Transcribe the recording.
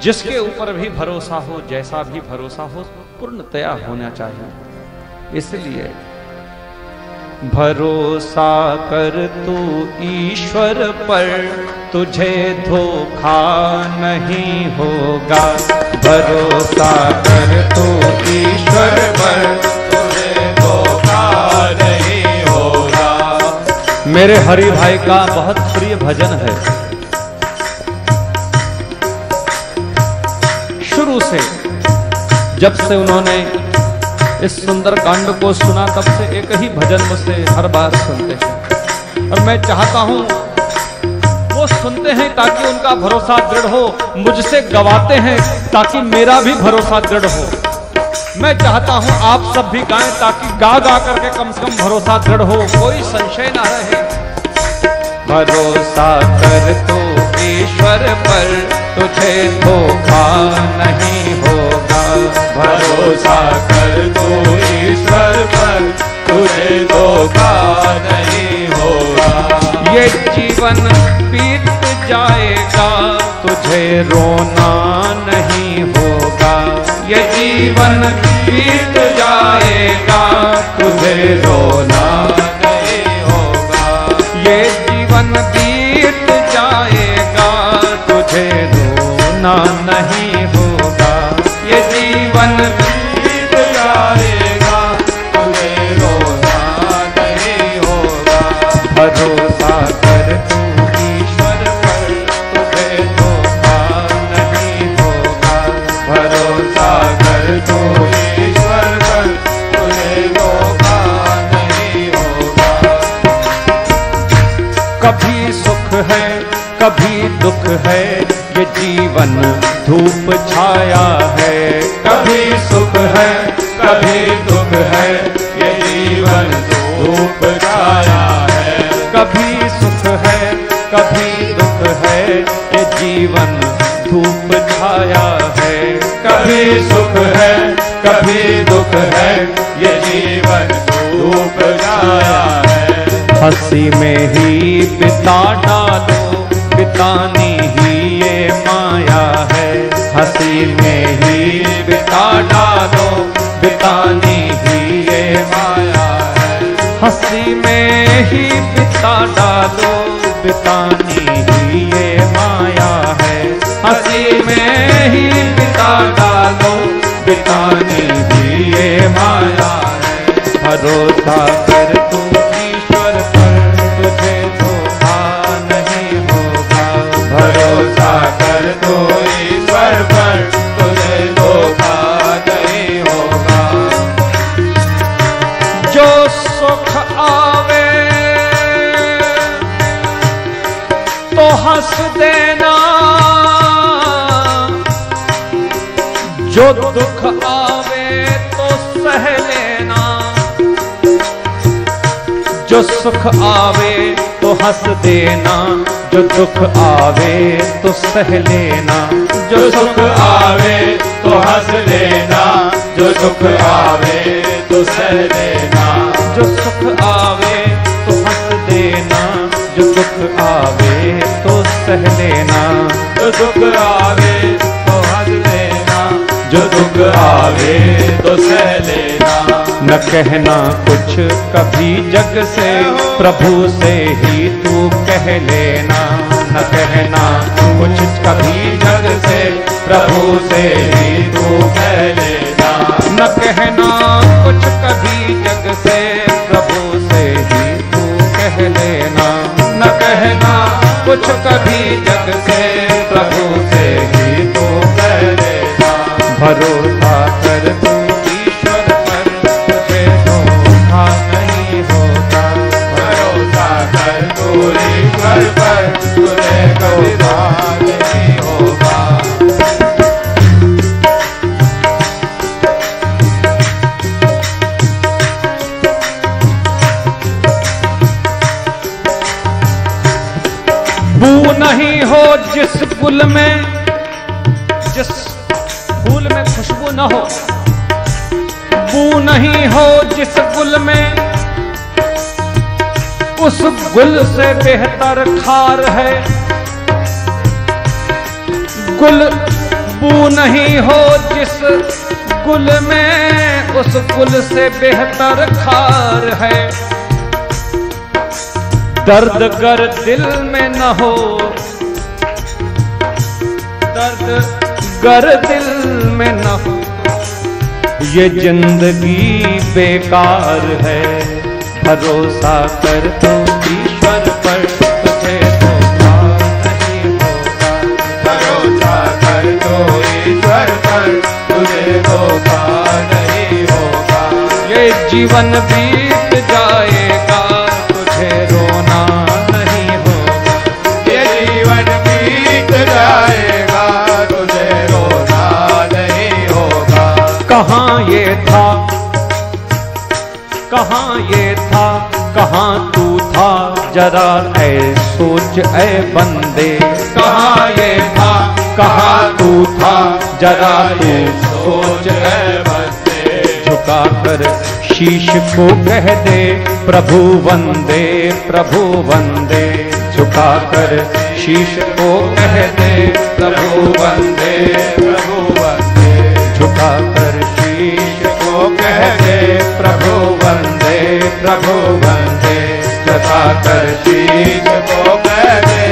जिसके ऊपर भी भरोसा हो, जैसा भी भरोसा हो, पूर्णतया होना चाहिए। इसलिए भरोसा कर तू ईश्वर पर, तुझे धोखा नहीं होगा। भरोसा कर तू ईश्वर पर, तुझे धोखा नहीं होगा। मेरे हरि भाई का बहुत प्रिय भजन है। शुरू से जब से उन्होंने इस सुंदर कांड को सुना, तब से एक ही भजन मुझसे हर बार सुनते हैं। और मैं चाहता हूं वो सुनते हैं ताकि उनका भरोसा दृढ़ हो, मुझसे गवाते हैं ताकि मेरा भी भरोसा दृढ़ हो। मैं चाहता हूं आप सब भी गाएं ताकि गा गा करके कम से कम भरोसा दृढ़ हो, कोई संशय ना रहे। भरोसा कर तो ईश्वर पर, तुझे धोखा नहीं होगा। भरोसा कर तो ईश्वर पर, तुझे धोखा नहीं होगा। ये जीवन बीत जाएगा, तुझे रोना नहीं होगा। ये जीवन बीत जाएगा, तुझे रोना नहीं होगा। ये जीवन बीत जाएगा, तुझे रोना नहीं होगा। ये जीवन बीत जाएगा, तुझे रोना नहीं होगा। भरोसा कर तू ईश्वर पर, तुझे धोखा नहीं होगा। भरोसा कर तू ईश्वर पर, तुझे धोखा नहीं होगा। कभी सुख है, कभी दुख है, ये जीवन धूप छाया है। कभी सुख है, कभी दुख है, ये जीवन धूप छाया है। कभी सुख है, कभी दुख है, ये जीवन धूप छाया है। कभी सुख है, कभी दुख है, ये जीवन धूप छाया है। हंसी में ही बिता डालो, बितानी ही ये माया है। हंसी में ही बिता डालो, बितानी ही ये माया है। हंसी में ही बिता डालो, बितानी ही ये माया है। हंसी में ही बिता डालो, बितानी ही ये माया है। भरोसा कर तू ईश्वर पर, तुझे धोखा नहीं होगा। भरोसा कर तू ईश्वर पर, तुझे धोखा नहीं होगा। जो सुख आवे तो हंस देना, जो दुख आवे तो सह लेना। जो सुख आवे तो हंस देना, जो दुख आवे तो सह लेना। जो सुख आवे तो हंस लेना, जो दुख आवे तो सह लेना। जो सुख आवे तो हंस देना, जो दुख आवे तो सह लेना। जो दुख आवे तो हंस लेना, जो दुख आवे तो सह लेना। न कहना कुछ कभी जग से, प्रभु से ही तू कह लेना। न कहना कुछ कभी जग से, प्रभु से ही तू कह लेना। न कहना कुछ कभी जग से, प्रभु से ही तू कह लेना। न कहना कुछ कभी जग से, प्रभु से ही तू कह लेना। भरोसा कर तू ईश्वर पर, तुझे धोखा नहीं होगा। भरोसा कर तू ईश्वर पर, तुझे धोखा नहीं होगा। बू नहीं हो जिस गुल में, जिस फूल में खुशबू न हो। बू नहीं हो जिस गुल में, उस गुल से बेहतर खार है। गुल बू नहीं हो जिस गुल में, उस गुल से बेहतर खार है। दर्द गर दिल में न हो, दर्द गर दिल में न हो, ये जिंदगी बेकार है। भरोसा कर तो ईश्वर पर, तुझे धोखा नहीं होगा। भरोसा कर तो ईश्वर पर, तुझे धोखा नहीं होगा। ये जीवन बीत जाएगा, तुझे रोना नहीं होगा। ये जीवन बीत जाएगा, तुझे रोना नहीं होगा। कहाँ ये था, कहाँ ये था, कहाँ तू था, जरा ऐ सोच ऐ बंदे। कहाँ ये था, कहाँ तू था, जरा तू सोच ऐ बंदे। झुका कर शीश को कह दे, प्रभु वंदे प्रभु वंदे। झुका कर शीश को कह दे, प्रभु वंदे प्रभु वंदे। झुका कर शीश को कह दे, प्रभु वंदे प्रभु वंदे। झुका कर शीश को कह दे,